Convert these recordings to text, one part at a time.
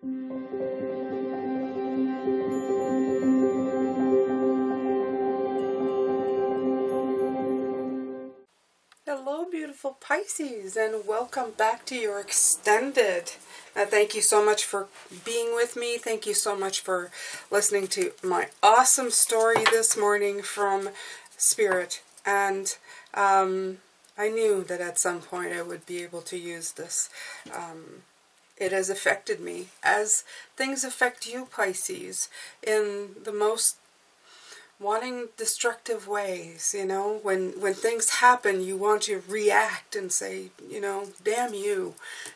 Hello, beautiful Pisces, and welcome back to your extended. Thank you so much for being with me. Thank you so much for listening to my awesome story this morning from Spirit. And I knew that at some point I would be able to use this. It has affected me, as things affect you, Pisces, in the most wanting destructive ways. You know, when things happen, you want to react and say, you know, damn you.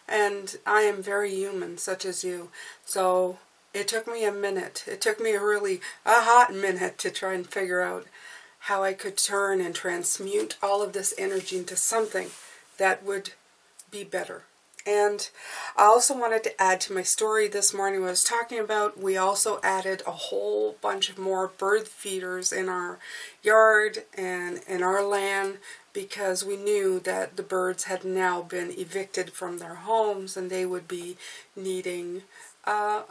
And I am very human, such as you. So it took me a minute. It took me a hot minute to try and figure out how I could turn and transmute all of this energy into something that would be better. And I also wanted to add to my story this morning what I was talking about. We also added a whole bunch of more bird feeders in our yard and in our land, because we knew that the birds had now been evicted from their homes and they would be needing a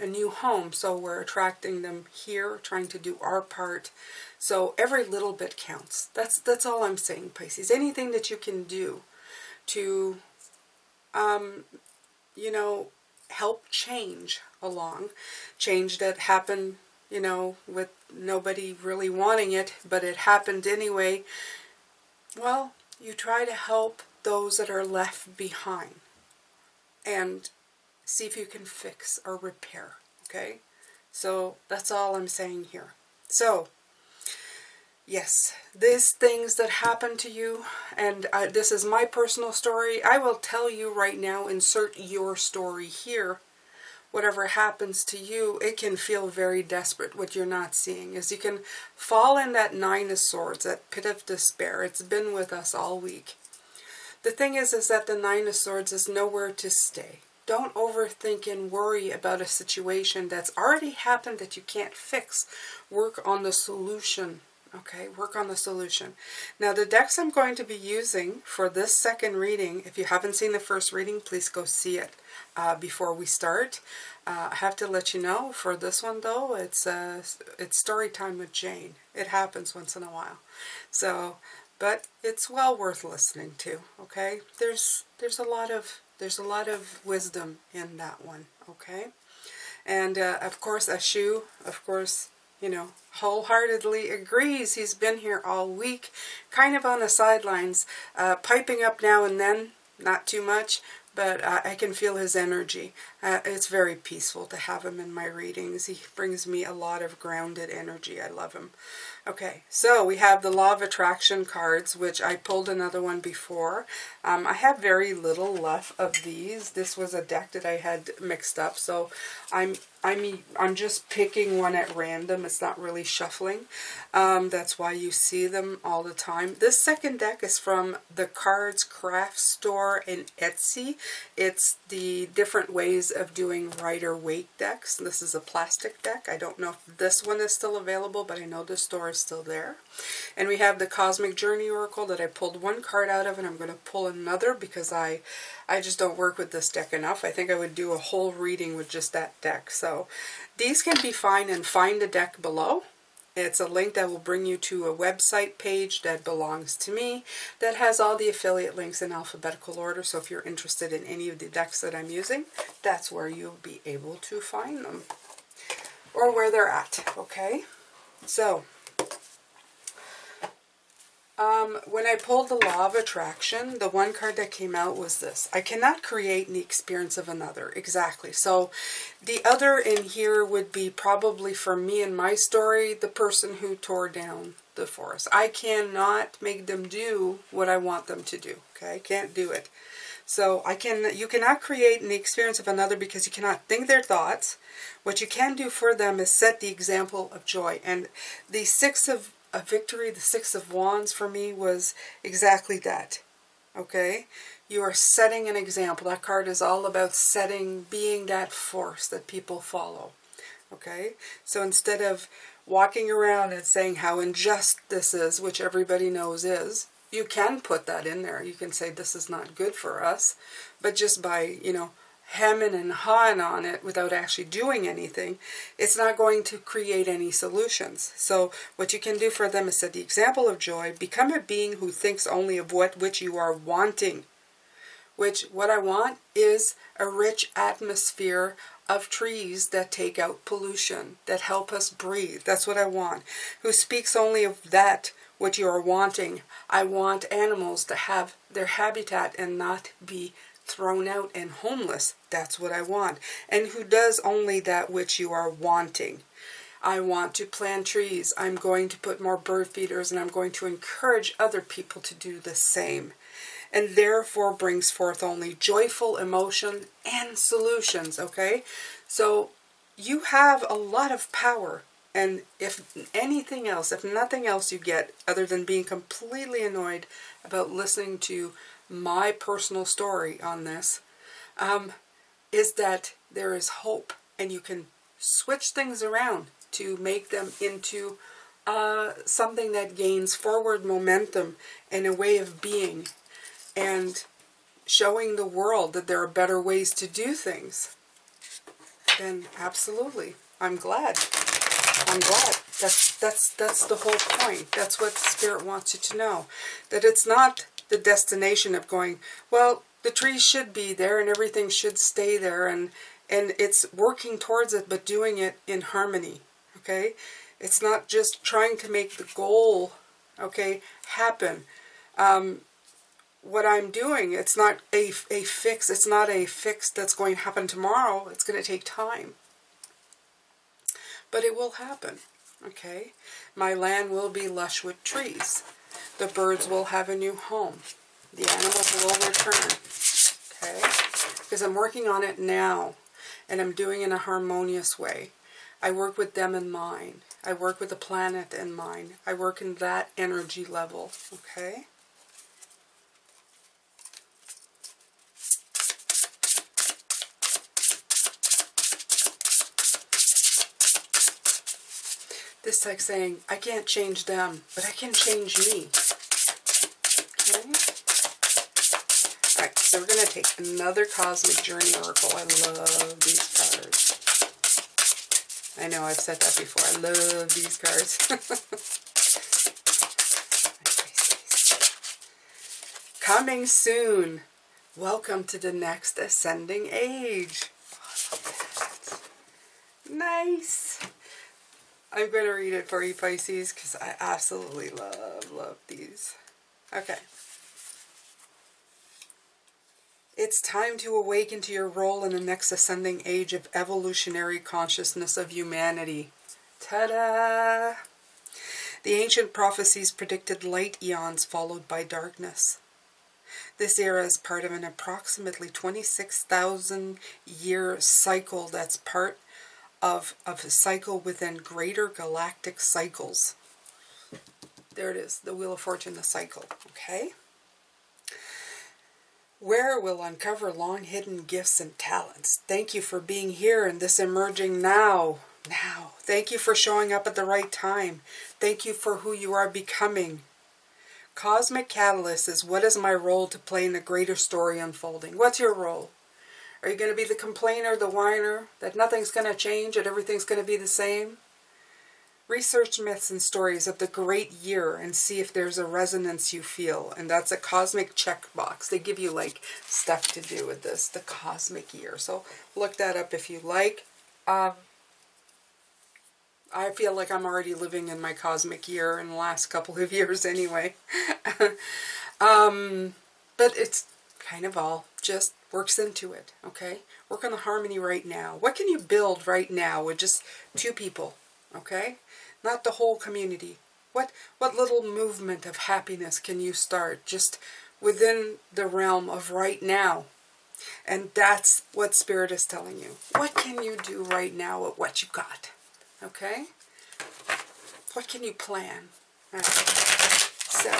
new home. So we're attracting them here, trying to do our part. So every little bit counts. That's all I'm saying, Pisces. Anything that you can do to help change that happened, with nobody really wanting it, but it happened anyway. Well, you try to help those that are left behind and see if you can fix or repair, okay? So that's all I'm saying here. So yes, these things that happen to you, and this is my personal story. I will tell you right now, insert your story here. Whatever happens to you, it can feel very desperate. What you're not seeing is you can fall in that Nine of Swords, that pit of despair. It's been with us all week. The thing is that the Nine of Swords is nowhere to stay. Don't overthink and worry about a situation that's already happened that you can't fix. Work on the solution. Okay, work on the solution. Now, the decks I'm going to be using for this second reading, if you haven't seen the first reading, please go see it before we start. I have to let you know, for this one though, it's story time with Jane. It happens once in a while. So, but it's well worth listening to. Okay, there's a lot of wisdom in that one. Okay, and of course, Ashu, wholeheartedly agrees. He's been here all week, kind of on the sidelines, piping up now and then, not too much, but I can feel his energy. It's very peaceful to have him in my readings. He brings me a lot of grounded energy. I love him. Okay, so we have the Law of Attraction cards, which I pulled another one before. I have very little left of these. This was a deck that I had mixed up, so I'm just picking one at random. It's not really shuffling. That's why you see them all the time. This second deck is from the Cards Craft Store in Etsy. It's the different ways of doing Rider-Waite decks. This is a plastic deck. I don't know if this one is still available, but I know the store is still there. And we have the Cosmic Journey Oracle that I pulled one card out of, and I'm going to pull another because I just don't work with this deck enough. I think I would do a whole reading with just that deck. So these can be fine, and find the deck below. It's a link that will bring you to a website page that belongs to me that has all the affiliate links in alphabetical order. So if you're interested in any of the decks that I'm using, that's where you'll be able to find them, or where they're at. Okay, so when I pulled the Law of Attraction, the one card that came out was this. I cannot create the experience of another. Exactly. So the other in here would be probably, for me and my story, the person who tore down the forest. I cannot make them do what I want them to do. Okay, I can't do it. So you cannot create the experience of another because you cannot think their thoughts. What you can do for them is set the example of joy. And the Six of Victory, the Six of Wands, for me was exactly that. Okay, you are setting an example. That card is all about being that force that people follow. Okay, so instead of walking around and saying how unjust this is, which everybody knows is, you can put that in there. You can say this is not good for us, but just by, hemming and hawing on it without actually doing anything, it's not going to create any solutions. So what you can do for them is set the example of joy. Become a being who thinks only of which you are wanting. Which, what I want is a rich atmosphere of trees that take out pollution, that help us breathe. That's what I want. Who speaks only of that what you are wanting. I want animals to have their habitat and not be thrown out and homeless. That's what I want. And who does only that which you are wanting. I want to plant trees. I'm going to put more bird feeders, and I'm going to encourage other people to do the same. And therefore brings forth only joyful emotion and solutions, okay? So you have a lot of power. And if anything else, if nothing else you get other than being completely annoyed about listening to my personal story on this, is that there is hope, and you can switch things around to make them into something that gains forward momentum and a way of being, and showing the world that there are better ways to do things. Then absolutely, I'm glad. I'm glad. That's the whole point. That's what Spirit wants you to know. That it's not the destination of going, well, the trees should be there and everything should stay there, and it's working towards it, but doing it in harmony. Okay? It's not just trying to make the goal, okay, happen. What I'm doing, it's not a fix. It's not a fix that's going to happen tomorrow. It's going to take time. But it will happen, okay? My land will be lush with trees. The birds will have a new home. The animals will return, okay? Because I'm working on it now, and I'm doing it in a harmonious way. I work with them in mind. I work with the planet in mind. I work in that energy level, okay? This like saying, I can't change them, but I can change me. Okay? Alright, so we're going to take another Cosmic Journey Oracle. I love these cards. I know I've said that before. I love these cards. Coming soon. Welcome to the next ascending age. Oh, I love that. Nice. I'm going to read it for you, Pisces, because I absolutely love these. Okay. It's time to awaken to your role in the next ascending age of evolutionary consciousness of humanity. Ta-da! The ancient prophecies predicted light eons followed by darkness. This era is part of an approximately 26,000 year cycle that's part of a cycle within greater galactic cycles. There it is, the Wheel of Fortune, the cycle, okay? Where we'll uncover long hidden gifts and talents. Thank you for being here in this emerging now. Thank you for showing up at the right time. Thank you for who you are becoming. Cosmic Catalyst is what is my role to play in the greater story unfolding. What's your role? Are you going to be the complainer, the whiner, that nothing's going to change, that everything's going to be the same? Research myths and stories of the great year and see if there's a resonance you feel. And that's a cosmic checkbox. They give you like stuff to do with this, the cosmic year. So look that up if you like. I feel like I'm already living in my cosmic year in the last couple of years anyway. But it's kind of all just works into it, okay? Work on the harmony right now. What can you build right now with just two people, okay? Not the whole community. What little movement of happiness can you start just within the realm of right now? And that's what Spirit is telling you. What can you do right now with what you got, okay? What can you plan? All right. So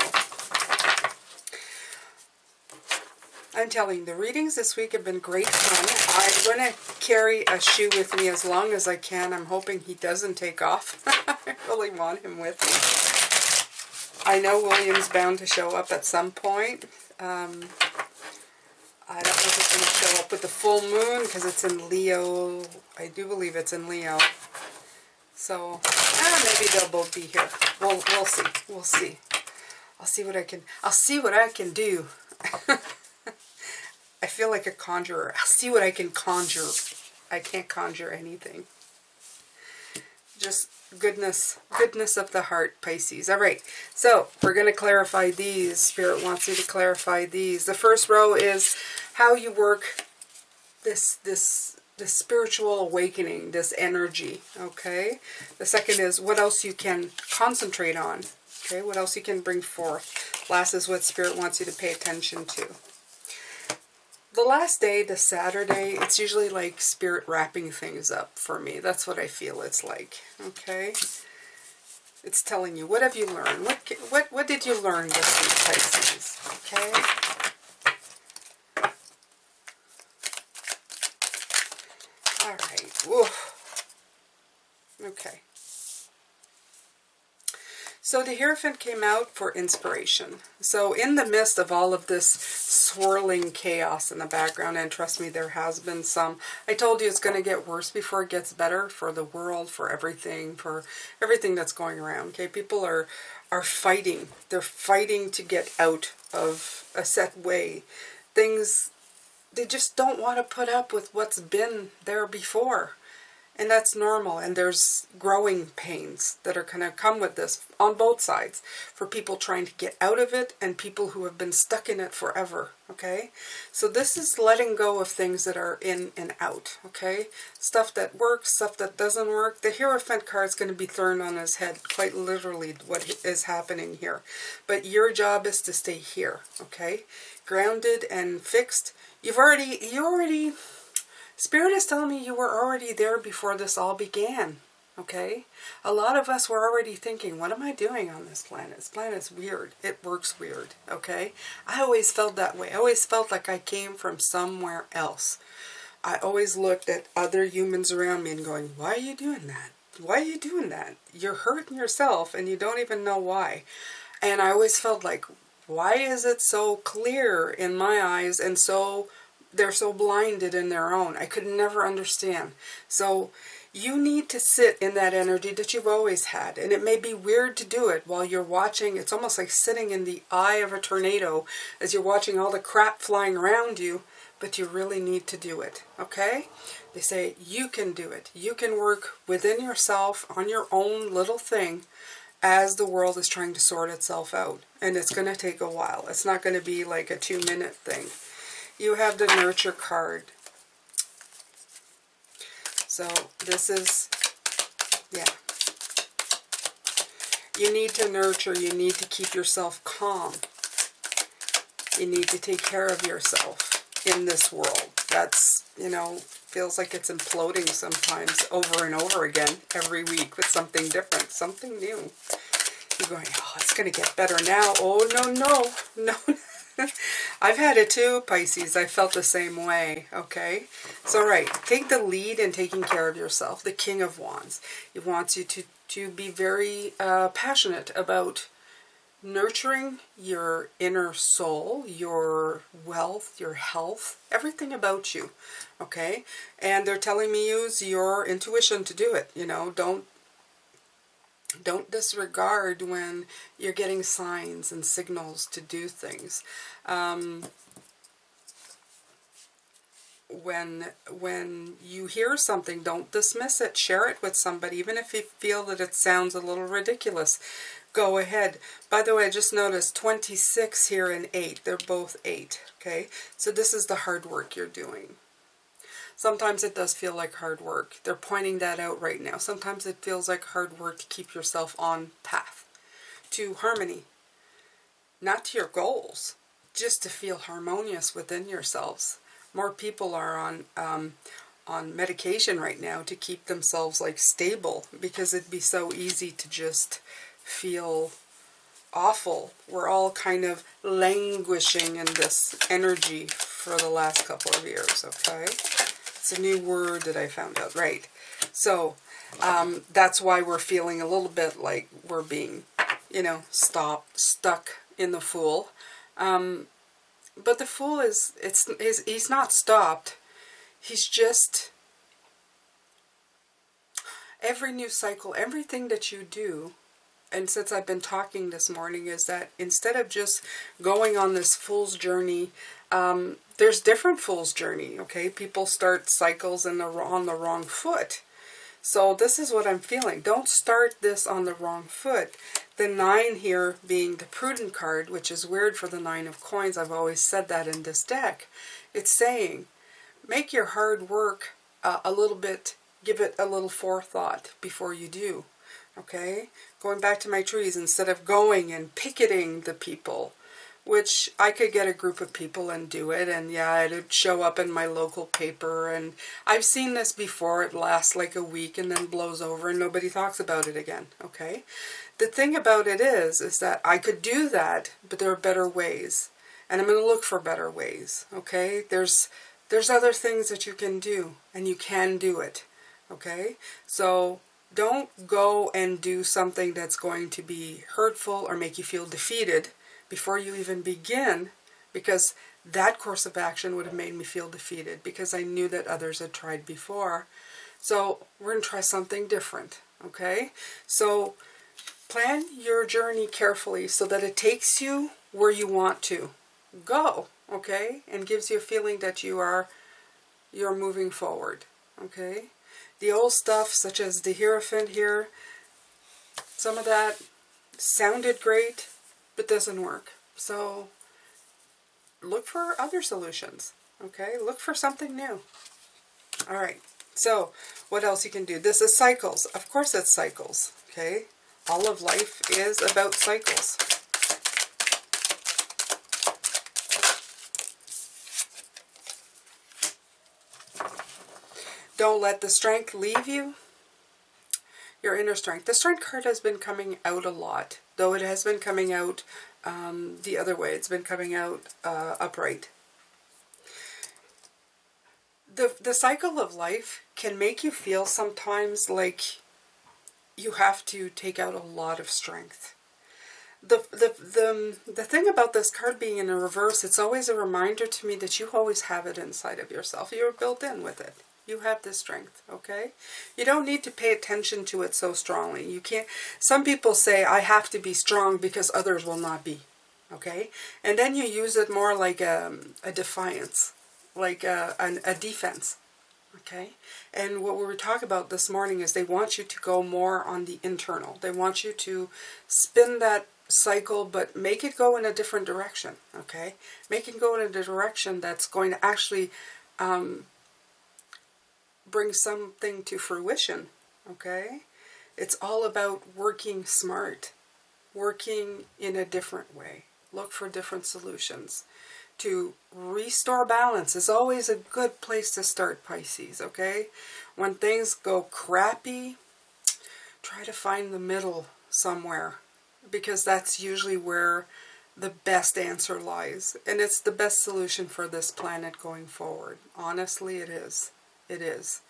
I'm telling you, the readings this week have been great fun. I'm going to carry a shoe with me as long as I can. I'm hoping he doesn't take off. I really want him with me. I know William's bound to show up at some point. I don't know if it's going to show up with the full moon because it's in Leo. I do believe it's in Leo. So, maybe they'll both be here. We'll see. We'll see. I'll see what I can do. I feel like a conjurer. I'll see what I can conjure. I can't conjure anything. Just goodness of the heart, Pisces. All right, so we're going to clarify these. Spirit wants you to clarify these. The first row is how you work this spiritual awakening, this energy, okay? The second is what else you can concentrate on, okay? What else you can bring forth. Last is what Spirit wants you to pay attention to. The last day, the Saturday, it's usually like Spirit wrapping things up for me. That's what I feel it's like, okay? It's telling you, what have you learned? What did you learn this week, Pisces, okay? All right, whoa. Okay. So the Hierophant came out for inspiration. So in the midst of all of this swirling chaos in the background, and trust me, there has been some. I told you it's going to get worse before it gets better for the world, for everything that's going around. Okay, people are fighting. They're fighting to get out of a set way. Things, they just don't want to put up with what's been there before. And that's normal, and there's growing pains that are going to come with this on both sides, for people trying to get out of it and people who have been stuck in it forever, okay? So this is letting go of things that are in and out, okay? Stuff that works, stuff that doesn't work. The Hierophant card is going to be turned on his head, quite literally what is happening here. But your job is to stay here, okay? Grounded and fixed. You already... Spirit is telling me you were already there before this all began, okay? A lot of us were already thinking, what am I doing on this planet? This planet's weird. It works weird, okay? I always felt that way. I always felt like I came from somewhere else. I always looked at other humans around me and going, why are you doing that? Why are you doing that? You're hurting yourself and you don't even know why. And I always felt like, why is it so clear in my eyes and so... they're so blinded in their own. I could never understand. So you need to sit in that energy that you've always had. And it may be weird to do it while you're watching. It's almost like sitting in the eye of a tornado as you're watching all the crap flying around you. But you really need to do it. Okay? They say you can do it. You can work within yourself on your own little thing as the world is trying to sort itself out. And it's going to take a while. It's not going to be like a 2-minute thing. You have the Nurture card. So this is, yeah. You need to nurture. You need to keep yourself calm. You need to take care of yourself in this world. That's, you know, feels like it's imploding sometimes over and over again every week with something different, something new. You're going, oh, it's going to get better now. Oh, no. I've had it too, Pisces. I felt the same way, okay? So, right, take the lead in taking care of yourself. The King of Wands. He wants you to be very passionate about nurturing your inner soul, your wealth, your health, everything about you, okay? And they're telling me use your intuition to do it, you know, don't disregard when you're getting signs and signals to do things. When you hear something, don't dismiss it. Share it with somebody, even if you feel that it sounds a little ridiculous. Go ahead. By the way, I just noticed 26 here and 8. They're both 8, okay? So this is the hard work you're doing. Sometimes it does feel like hard work. They're pointing that out right now. Sometimes it feels like hard work to keep yourself on path to harmony. Not to your goals, just to feel harmonious within yourselves. More people are on medication right now to keep themselves like stable, because it'd be so easy to just feel awful. We're all kind of languishing in this energy for the last couple of years, okay? It's a new word that I found out, right? So that's why we're feeling a little bit like we're being, you know, stuck in the Fool. But the Fool he's not stopped. He's just, every new cycle, everything that you do, and since I've been talking this morning, is that instead of just going on this Fool's journey, there's different Fool's journey, okay? People start cycles on the wrong foot. So this is what I'm feeling. Don't start this on the wrong foot. The 9 here being the Prudent card, which is weird for the 9 of Coins. I've always said that in this deck. It's saying, make your hard work a little bit, give it a little forethought before you do. Okay? Going back to my trees, instead of going and picketing the people, which I could get a group of people and do it, and yeah, it'd show up in my local paper, and I've seen this before. It lasts like a week and then blows over and nobody talks about it again, okay? The thing about it is that I could do that, but there are better ways, and I'm going to look for better ways, okay? There's other things that you can do, and you can do it, okay? So don't go and do something that's going to be hurtful or make you feel defeated before you even begin, because that course of action would have made me feel defeated because I knew that others had tried before. So we're going to try something different, okay? So plan your journey carefully so that it takes you where you want to go, okay? And gives you a feeling that you're moving forward, okay? The old stuff, such as the Hierophant here, some of that sounded great, but doesn't work. So look for other solutions, okay? Look for something new. All right, so what else you can do? This is cycles. Of course it's cycles, okay? All of life is about cycles. Don't let the Strength leave you. Your inner strength. The Strength card has been coming out a lot, though it has been coming out the other way. It's been coming out upright. The cycle of life can make you feel sometimes like you have to take out a lot of strength. The thing about this card being in a reverse, it's always a reminder to me that you always have it inside of yourself. You're built in with it. You have this strength, okay? You don't need to pay attention to it so strongly. You can't. Some people say, I have to be strong because others will not be, okay? And then you use it more like a defiance, like a defense, okay? And what we were talking about this morning is they want you to go more on the internal. They want you to spin that cycle, but make it go in a different direction, okay? Make it go in a direction that's going to actually bring something to fruition, okay? It's all about working smart, working in a different way. Look for different solutions. To restore balance is always a good place to start, Pisces, okay? When things go crappy, try to find the middle somewhere, because that's usually where the best answer lies. And it's the best solution for this planet going forward. Honestly, it is. It is.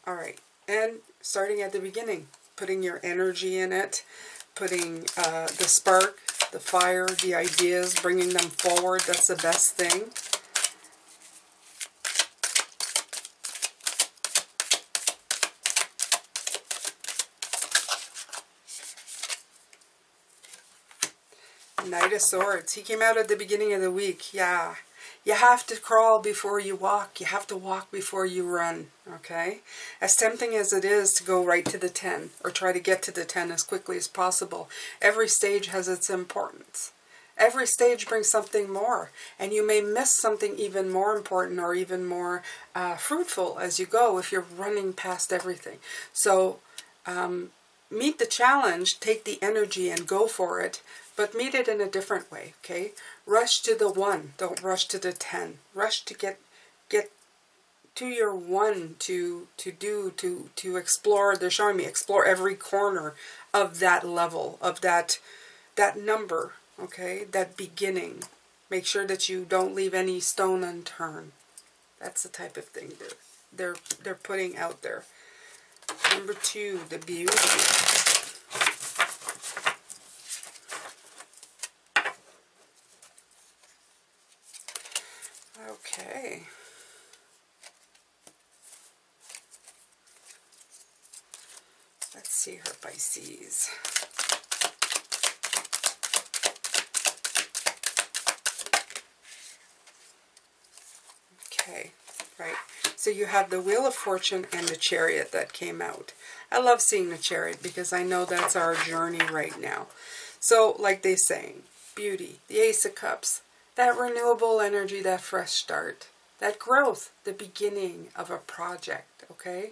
All right. And starting at the beginning, putting your energy in it, putting the spark, the fire, the ideas, bringing them forward. That's the best thing. Knight of Swords. He came out at the beginning of the week. Yeah. You have to crawl before you walk. You have to walk before you run, okay? As tempting as it is to go right to the 10, or try to get to the 10 as quickly as possible, every stage has its importance. Every stage brings something more, and you may miss something even more important or even more fruitful as you go if you're running past everything. So meet the challenge, take the energy and go for it, but meet it in a different way, okay? Rush to the 1, don't rush to the 10. Rush to get to your 1 to explore. They're showing me explore every corner of that level, of that number, okay? That beginning. Make sure that you don't leave any stone unturned. That's the type of thing they're putting out there. Number 2, the beauty. Let's see her, Pisces. Okay, right. So you have the Wheel of Fortune and the Chariot that came out. I love seeing the Chariot because I know that's our journey right now. So, like they saying, beauty, the Ace of Cups, that renewable energy, that fresh start, that growth, the beginning of a project, okay?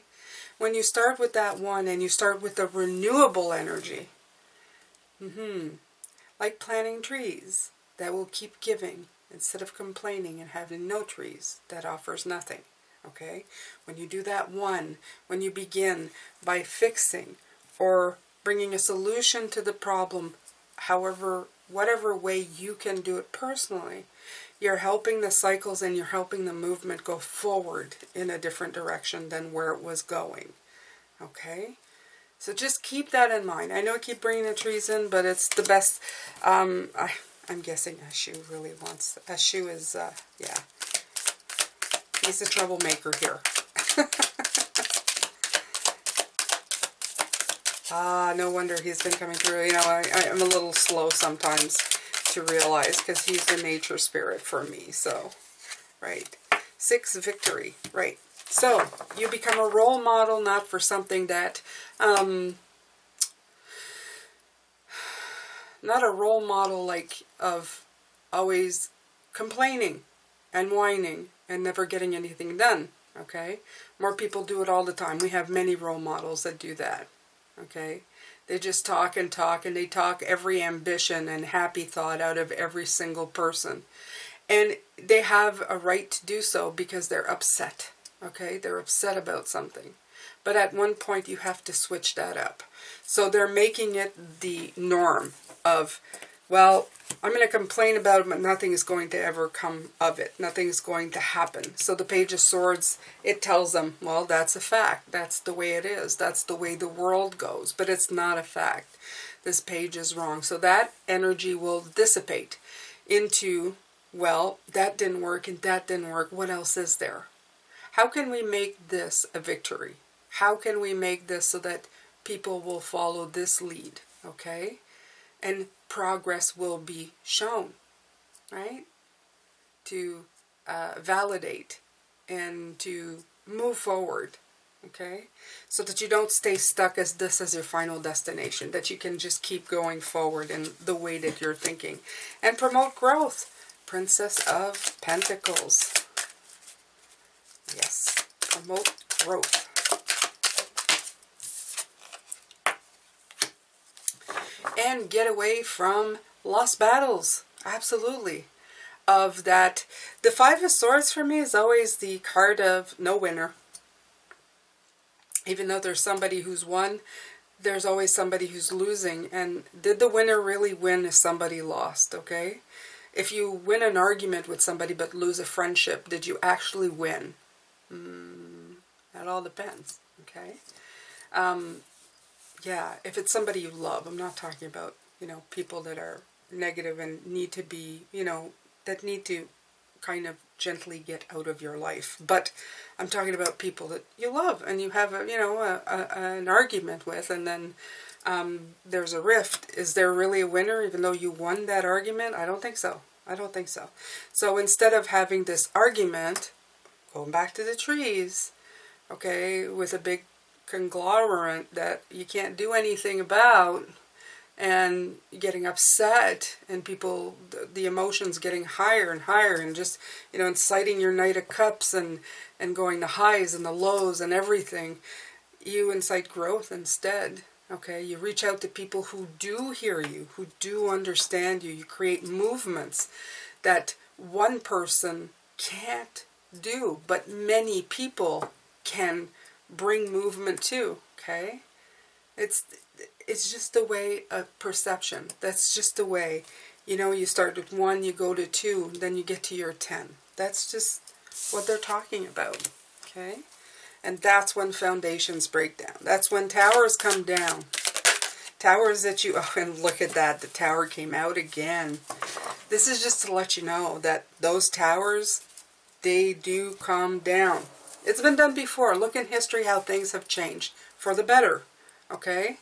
When you start with that one and you start with the renewable energy, like planting trees that will keep giving instead of complaining and having no trees that offers nothing, okay? When you do that one, when you begin by fixing or bringing a solution to the problem, however, whatever way you can do it personally, you're helping the cycles and you're helping the movement go forward in a different direction than where it was going. Okay? So just keep that in mind. I know I keep bringing the trees in, but it's the best. I'm guessing Ashu really wants... Ashu is, yeah. He's a troublemaker here. No wonder he's been coming through. You know, I'm a little slow sometimes to realize because he's the nature spirit for me. So, right. 6, victory. Right. So, you become a role model, not for something that, not a role model like of always complaining and whining and never getting anything done. Okay. More people do it all the time. We have many role models that do that. Okay. They just talk and talk, and they talk every ambition and happy thought out of every single person. And they have a right to do so because they're upset. Okay, they're upset about something. But at one point you have to switch that up. So they're making it the norm of, well, I'm going to complain about it, but nothing is going to ever come of it. Nothing is going to happen. So the Page of Swords, it tells them, well, that's a fact. That's the way it is. That's the way the world goes. But it's not a fact. This page is wrong. So that energy will dissipate into, well, that didn't work and that didn't work. What else is there? How can we make this a victory? How can we make this so that people will follow this lead? Okay? And progress will be shown, right? To validate and to move forward, okay? So that you don't stay stuck as this as your final destination, that you can just keep going forward in the way that you're thinking. And promote growth. Princess of Pentacles. Yes, promote growth. And get away from lost battles. Absolutely. Of that, the 5 of Swords for me is always the card of no winner. Even though there's somebody who's won, there's always somebody who's losing. And did the winner really win if somebody lost, okay? If you win an argument with somebody but lose a friendship, did you actually win? That all depends, okay? Yeah, if it's somebody you love, I'm not talking about, you know, people that are negative and need to be, you know, that need to kind of gently get out of your life. But I'm talking about people that you love and you have, an argument with, and then there's a rift. Is there really a winner even though you won that argument? I don't think so. I don't think so. So instead of having this argument, going back to the trees, okay, with a big conglomerate that you can't do anything about, and getting upset, and people, the emotions getting higher and higher, and just, you know, inciting your Knight of Cups and going the highs and the lows and everything, you incite growth instead. Okay, you reach out to people who do hear you, who do understand you. You create movements that one person can't do, but many people can bring movement to, okay? It's just a way of perception. That's just the way. You know, you start with 1, you go to 2, then you get to your 10. That's just what they're talking about, okay? And that's when foundations break down. That's when towers come down. Towers that you, oh, and look at that, the tower came out again. This is just to let you know that those towers, they do come down. It's been done before. Look in history how things have changed for the better. Okay?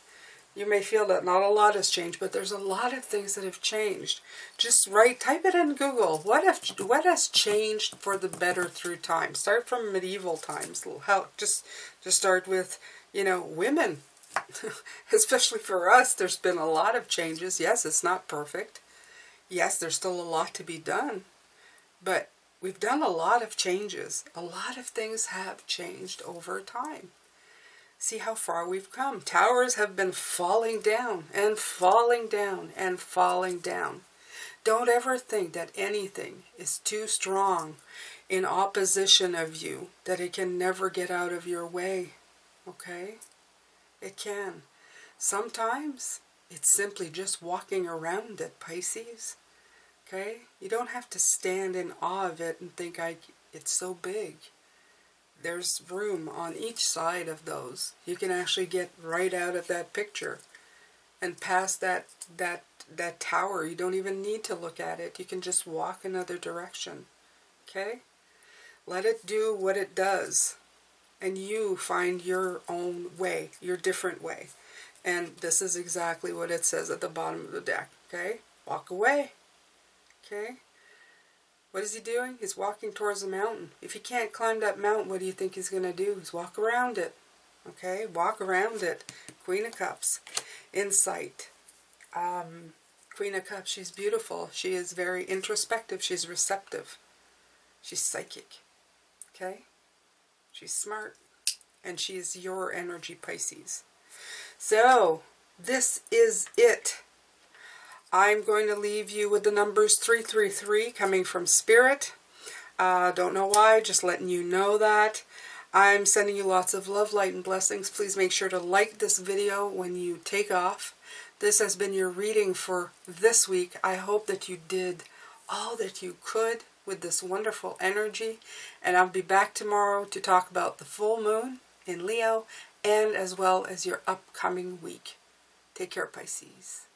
You may feel that not a lot has changed, but there's a lot of things that have changed. Just type it in Google. What has changed for the better through time? Start from medieval times. Just start with, women. Especially for us, there's been a lot of changes. Yes, it's not perfect. Yes, there's still a lot to be done. But we've done a lot of changes. A lot of things have changed over time. See how far we've come. Towers have been falling down and falling down and falling down. Don't ever think that anything is too strong in opposition of you, that it can never get out of your way. Okay? It can. Sometimes it's simply just walking around it, Pisces. Okay? You don't have to stand in awe of it and think it's so big. There's room on each side of those. You can actually get right out of that picture and past that tower. You don't even need to look at it. You can just walk another direction. Okay? Let it do what it does. And you find your own way, your different way. And this is exactly what it says at the bottom of the deck. Okay? Walk away. Okay? What is he doing? He's walking towards the mountain. If he can't climb that mountain, what do you think he's going to do? He's walk around it. Okay? Walk around it. Queen of Cups. Insight. Queen of Cups, she's beautiful. She is very introspective. She's receptive. She's psychic. Okay? She's smart. And she's your energy, Pisces. So, this is it. I'm going to leave you with the numbers 333 coming from Spirit. Don't know why, just letting you know that. I'm sending you lots of love, light, and blessings. Please make sure to like this video when you take off. This has been your reading for this week. I hope that you did all that you could with this wonderful energy. And I'll be back tomorrow to talk about the full moon in Leo and as well as your upcoming week. Take care, Pisces.